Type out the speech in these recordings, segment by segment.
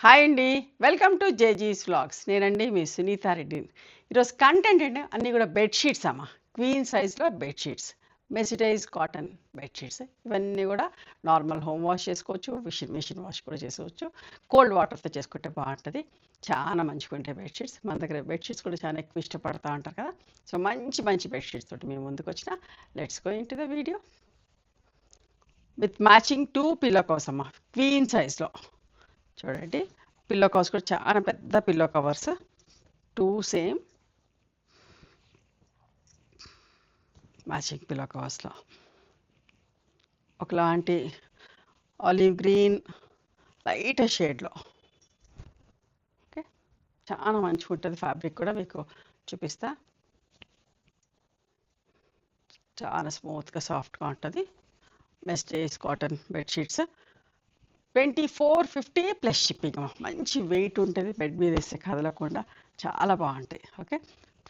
Hi అండి. Welcome to జేజీస్ vlogs. నేనండి మీ సునీతా రెడ్డి. ఈరోజు కంటెంట్ అంటే అన్నీ కూడా బెడ్‌షీట్స్ అమ్మ. క్వీన్ సైజ్‌లో బెడ్‌షీట్స్. Mercerised cotton bedsheets. ఇవన్నీ కూడా నార్మల్ హోమ్ వాష్ చేసుకోవచ్చు. మెషిన్ వాష్ కూడా చేసుకోవచ్చు. కోల్డ్ వాటర్‌తో చేసుకుంటే బావుంటది. చాలా మంచిగుంటాయి బెడ్‌షీట్స్. మన దగ్గర బెడ్‌షీట్స్ కూడా చాలా ఎక్కువ ఇష్టపడతా ఉంటారు కదా! సో, మంచి మంచి బెడ్‌షీట్స్ తోటి మేము ముందుకొచ్చిన. Let's go into the video. With matching 2 pillow covers అమ్మ. క్వీన్ సైజ్‌లో. చూడండి, పిల్లో కవర్స్ కూడా చాలా పెద్ద pillow covers, 2 same matching pillow కవర్స్లో ఒకలాంటి ఆలివ్ గ్రీన్ లైట్ షేడ్లో. ఓకే, చాలా మంచిగా ఉంటుంది. ఫ్యాబ్రిక్ కూడా మీకు చూపిస్తా. చాలా స్మూత్గా సాఫ్ట్గా ఉంటుంది. మెస్టేజ్ కాటన్ బెడ్షీట్స్ 2450 ప్లస్ షిప్పింగ్. మంచి వెయిట్ ఉంటుంది, బెడ్ మీద వేస్తే కదలకుండా చాలా బాగుంటాయి. Okay,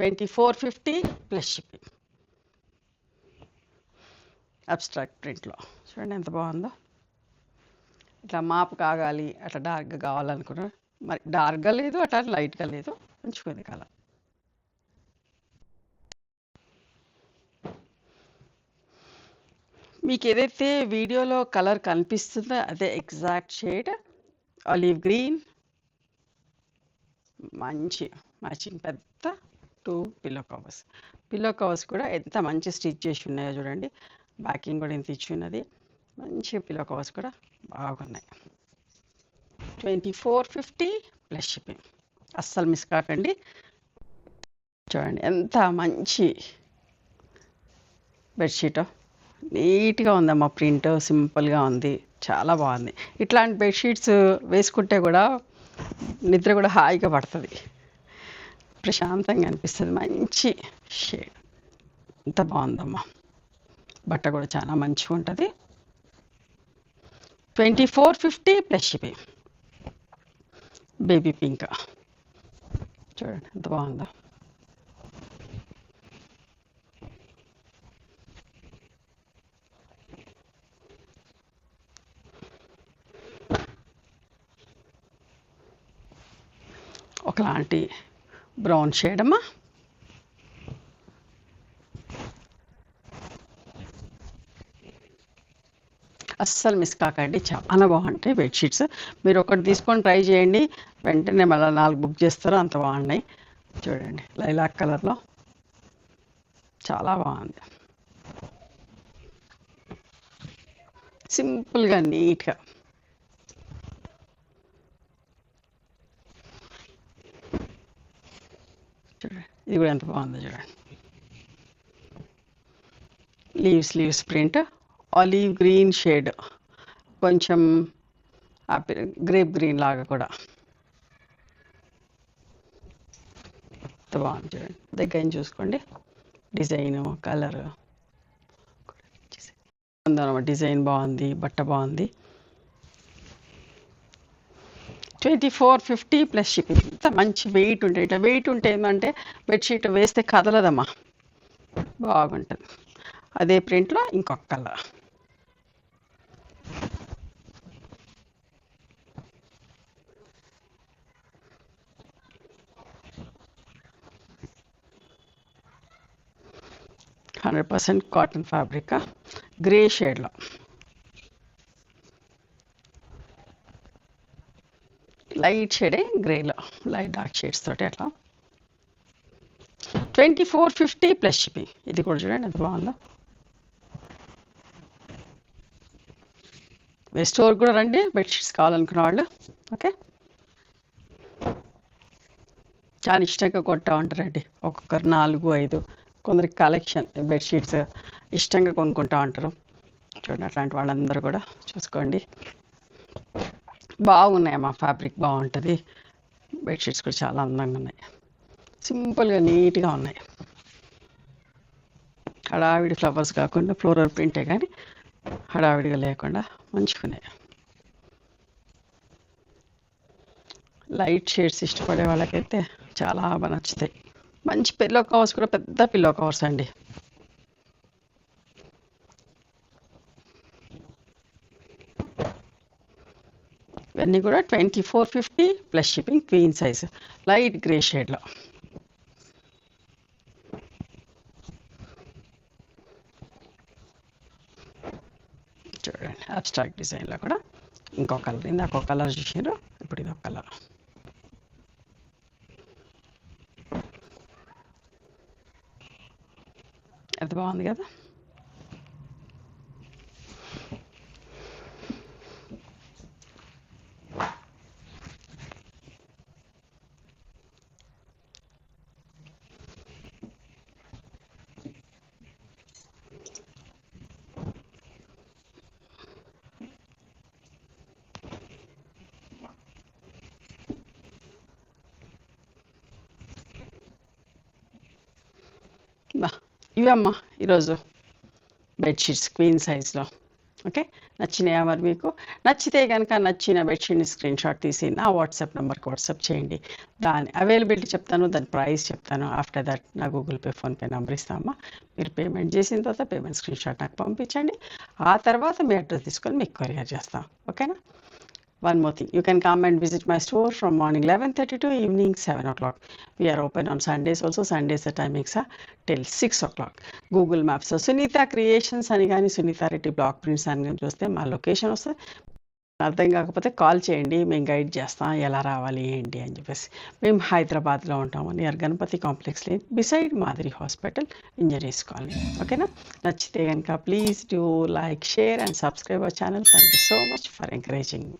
2450 plus shipping. అబ్స్ట్రాక్ట్ ప్రింట్లో చూడండి ఎంత బాగుందో. ఇట్లా మాపు కాగాలి, అట్లా డార్క్గా కావాలనుకున్నా, మరి డార్క్గా లేదు, అట్లా లైట్గా లేదు, మంచిగా కలర్. మీకు ఏదైతే వీడియోలో కలర్ కనిపిస్తుందో అదే ఎగ్జాక్ట్ షేడ్ ఆలివ్ గ్రీన్. మంచి మ్యాచింగ్ పెద్ద 2 పిల్లో కవర్స్. పిల్లో కవర్స్ కూడా ఎంత మంచి స్టిచ్ చేసి ఉన్నాయో చూడండి. బ్యాకింగ్ కూడా ఇంత ఇచ్చి ఉన్నది. మంచి పిల్లో కవర్స్ కూడా బాగున్నాయి. 2450 ప్లస్ షిప్పింగ్. అస్సలు మిస్ కాకండి. చూడండి ఎంత మంచి బెడ్షీట్, నీట్గా ఉందమ్మా. ప్రింట్ సింపుల్గా ఉంది, చాలా బాగుంది. ఇట్లాంటి బెడ్షీట్స్ వేసుకుంటే కూడా నిద్ర కూడా హాయిగా పడుతుంది, ప్రశాంతంగా అనిపిస్తుంది. మంచి షేడ్, ఎంత బాగుందమ్మా. బట్ట కూడా చాలా మంచిగా ఉంటుంది. 2450 ప్లస్ షిప్పింగ్. బేబీ పింక్ చూడండి ఎంత బాగుందో. ఒకలాంటి బ్రౌన్ షేడ్ అమ్మా. అస్సలు మిస్ కాకండి, చాలా బాగుంటాయి బెడ్షీట్స్. మీరు ఒకటి తీసుకొని ట్రై చేయండి, వెంటనే మళ్ళీ 4 బుక్ చేస్తారు, అంత బాగున్నాయి. చూడండి లైలాక్ కలర్లో చాలా బాగుంది. సింపుల్గా నీట్గా. చూడండి ఇది కూడా ఎంత బాగుందో చూడండి. Leaves print, olive green shade, కొంచెం గ్రేప్ గ్రీన్ లాగా కూడా ఎంత బాగుంది చూడండి. దగ్గర చూసుకోండి, డిజైను కలర్ ఉందన్నమాట. డిజైన్ బాగుంది, బట్ట బాగుంది. 2450 ప్లస్ షిప్పింగ్. ఇంత మంచి వెయిట్ ఉంటే, ఇట్లా వెయిట్ ఉంటే ఏంటంటే బెడ్షీట్ వేస్తే కదలదమ్మా, బాగుంటుంది. అదే ప్రింట్లో ఇంకొక colour. Hundred 100% cotton fabric, grey షేడ్లో. లైట్ షేడే గ్రేలో, లైట్ డార్క్ షేడ్స్ తోటి అట్లా. 2450 ప్లస్ షిప్పింగ్. ఇది కూడా చూడండి ఎంత బాగుందో. స్టోర్ కూడా రండి, బెడ్షీట్స్ కావాలనుకున్న వాళ్ళు. ఓకే, చాలా ఇష్టంగా కొంటా ఉంటారండి. ఒక్కొక్కరు 4, 5, కొందరికి కలెక్షన్ బెడ్షీట్స్ ఇష్టంగా కొనుక్కుంటా ఉంటారు. చూడండి అట్లాంటి వాళ్ళందరూ కూడా చూసుకోండి. బాగున్నాయమ్మా, ఫ్యాబ్రిక్ బాగుంటుంది. బెడ్షీట్స్ కూడా చాలా అందంగా ఉన్నాయి, సింపుల్గా నీట్గా ఉన్నాయి. హడావిడి ఫ్లవర్స్ కాకుండా ఫ్లోరల్ ప్రింటే కానీ హడావిడిగా లేకుండా మంచిగున్నాయి. లైట్ షేడ్స్ ఇష్టపడే వాళ్ళకైతే చాలా బాగా నచ్చుతాయి. మంచి పిల్లో కవర్స్ కూడా పెద్ద పిల్లో కవర్స్ అండి. ఇవన్నీ కూడా 2450 plus shipping, queen size, light grey షేడ్లో. చూడండి అబ్స్ట్రాక్ట్ డిజైన్లో కూడా ఇంకో కలర్, ఇందాక ఒక కలర్ చూసారు, ఇప్పుడు ఇది ఒక కలర్. అది బాగుంది కదా. ఇవమ్మా ఈరోజు బెడ్షీట్స్ క్వీన్ సైజ్లో. ఓకే, నచ్చినాయా మరి మీకు? నచ్చితే కనుక నచ్చిన బెడ్షీట్ని స్క్రీన్ షాట్ తీసి నా వాట్సాప్ నెంబర్కి వాట్సాప్ చేయండి. దాని అవైలబిలిటీ చెప్తాను, దాని ప్రైస్ చెప్తాను. ఆఫ్టర్ దట్ నా గూగుల్ పే, ఫోన్పే నెంబర్ ఇస్తామా. మీరు పేమెంట్ చేసిన తర్వాత పేమెంట్ స్క్రీన్ షాట్ నాకు పంపించండి. ఆ తర్వాత మీ అడ్రస్ తీసుకొని మీకు కొరియర్ చేస్తాం. ఓకేనా? One more thing, you can come and visit my store from morning 11:30 to evening 7 o'clock. We are open on Sundays also. Sundays the timings are till 6 o'clock. Google Maps Sunitha creations అని కానీ Sunitha Reddy block prints అని కానీ చూస్తే మా location వస్తుంది. అర్థం కాకపోతే call చేయండి, మేము గైడ్ చేస్తాం ఎలా రావాలి ఏంటి అని చెప్పేసి. మేము హైదరాబాద్లో ఉంటాము, near Ganapathi complex lane, beside Madiri hospital, engineers colony. ఓకేనా? నచ్చితే కనుక please do like, share and subscribe our channel. Thank you so much for encouraging.